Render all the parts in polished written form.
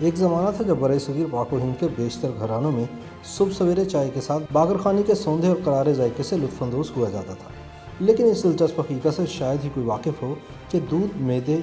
ایک زمانہ تھا جب برصغیر پاک و ہند کے بیشتر گھرانوں میں صبح سویرے چائے کے ساتھ باقر خوانی کے سوندھے اور کرارے ذائقے سے لطف اندوز ہوا جاتا تھا، لیکن اس دلچسپ حقیقت سے شاید ہی کوئی واقف ہو کہ دودھ، میدے،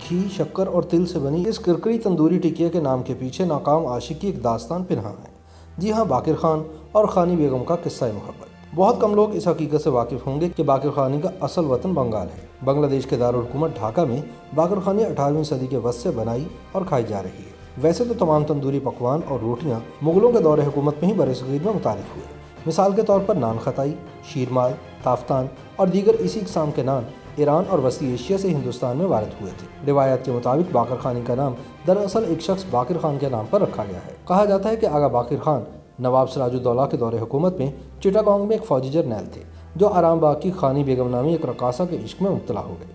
گھی، شکر اور تل سے بنی اس کرکری تندوری ٹکیا کے نام کے پیچھے ناکام عاشق کی ایک داستان پنہاں ہے۔ جی ہاں، باقر خان اور خوانی بیگم کا قصہ محبت۔ بہت کم لوگ اس حقیقت سے واقف ہوں گے کہ باقر خوانی کا اصل وطن بنگال ہے۔ بنگلہ دیش کے دارالحکومت ڈھاکہ میں باقر خوانی 18ویں صدی کے وسط سے بنائی اور کھائی جا رہی ہے۔ ویسے تو تمام تندوری پکوان اور روٹیاں مغلوں کے دور حکومت میں ہی برصغیر میں متعارف ہوئے۔ مثال کے طور پر نان خطائی، شیرمال، تافتان اور دیگر اسی اقسام کے نان ایران اور وسطی ایشیا سے ہندوستان میں وارد ہوئے تھے۔ روایات کے مطابق باقر خوانی کا نام دراصل ایک شخص باقر خان کے نام پر رکھا گیا ہے۔ کہا جاتا ہے کہ آغا باقر خان نواب سراج الدولہ کے دور حکومت میں چٹاگانگ میں ایک فوجی جرنیل تھے جو آرام باغ کی خوانی بیگم نامی ایک رقاصہ کے عشق میں مبتلا ہو گئے۔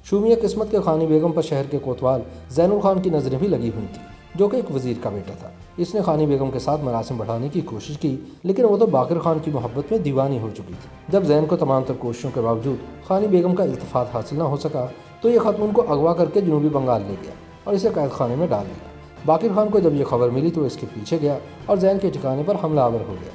شومیہ قسمت کے خوانی بیگم پر شہر کے کوتوال زین الخان کی نظریں بھی لگی ہوئی تھیں، جو کہ ایک وزیر کا بیٹا تھا۔ اس نے خوانی بیگم کے ساتھ مراسم بڑھانے کی کوشش کی، لیکن وہ تو باقر خان کی محبت میں دیوانی ہو چکی تھی۔ جب زین کو تمام تر کوششوں کے باوجود خوانی بیگم کا التفات حاصل نہ ہو سکا تو یہ ختم ان کو اغوا کر کے جنوبی بنگال لے گیا اور اسے قید خانے میں ڈال دیا۔ باقر خان کو جب یہ خبر ملی تو اس کے پیچھے گیا اور زین کے ٹھکانے پر حملہ آور ہو گیا۔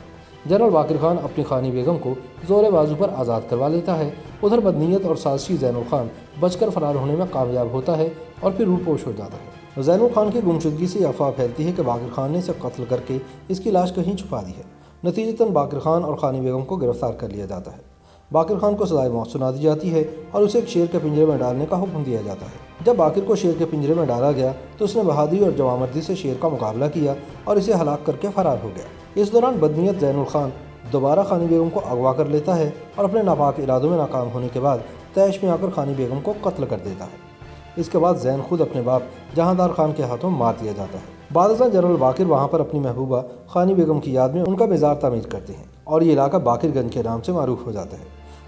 جنرل باقر خان اپنی خوانی بیگم کو زور بازو پر آزاد کروا لیتا ہے۔ ادھر بدنیت اور سازشی زین الخان بچ کر فرار ہونے میں کامیاب ہوتا ہے اور پھر روپوش ہو جاتا ہے۔ زین الخان کی گمشدگی سے افواہ پھیلتی ہے کہ باقر خان نے اسے قتل کر کے اس کی لاش کہیں چھپا دی ہے۔ نتیجتاً باقر خان اور خوانی بیگم کو گرفتار کر لیا جاتا ہے۔ باقر خان کو سزائے موت سنا دی جاتی ہے اور اسے ایک شیر کے پنجرے میں ڈالنے کا حکم دیا جاتا ہے۔ جب باقر کو شیر کے پنجرے میں ڈالا گیا تو اس نے بہادری اور جوامردی سے شیر کا مقابلہ کیا اور اسے ہلاک کر کے فرار ہو گیا۔ اس دوران بدنیت زین الخان دوبارہ خوانی بیگم کو اغوا کر لیتا ہے اور اپنے ناپاک ارادوں میں ناکام ہونے کے بعد طیش میں آ کر خوانی بیگم کو قتل کر دیتا ہے۔ اس کے بعد زین خود اپنے باپ جہاندار خان کے ہاتھوں مار دیا جاتا ہے۔ بعد ازاں جنرل باقر وہاں پر اپنی محبوبہ خوانی بیگم کی یاد میں ان کا مزار تعمیر کرتے ہیں اور یہ علاقہ باقر گنج کے نام سے معروف ہو جاتا ہے۔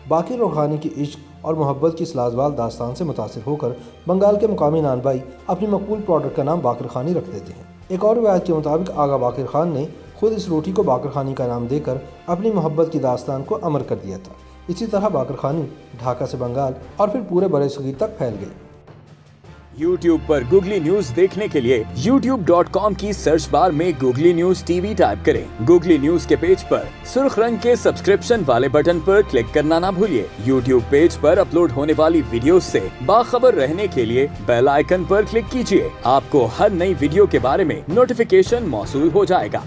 باقر اور خوانی کی عشق اور محبت کی اس لازوال داستان سے متاثر ہو کر بنگال کے مقامی نان بھائی اپنی مقبول پروڈکٹ کا نام باقر خوانی رکھ دیتے ہیں۔ ایک اور روایت کے مطابق آغا باقر خان نے خود اس روٹی کو باقر خوانی کا نام دے کر اپنی محبت کی داستان کو امر کر دیا تھا۔ اسی طرح باقر خوانی ڈھاکہ سے بنگال اور پھر پورے برصغیر تک پھیل گئی۔ YouTube پر گوگلی نیوز دیکھنے کے لیے youtube.com کی سرچ بار میں googly news T V type کریں۔ گوگلی نیوز کے پیج پر سرخ رنگ کے سبسکرپشن والے بٹن پر کلک کرنا نہ بھولیے۔ YouTube پیج پر اپلوڈ ہونے والی ویڈیوز سے باخبر رہنے کے لیے بیل آئیکن پر کلک کیجیے۔ آپ کو ہر نئی ویڈیو کے بارے میں نوٹیفیکیشن موصول ہو جائے گا۔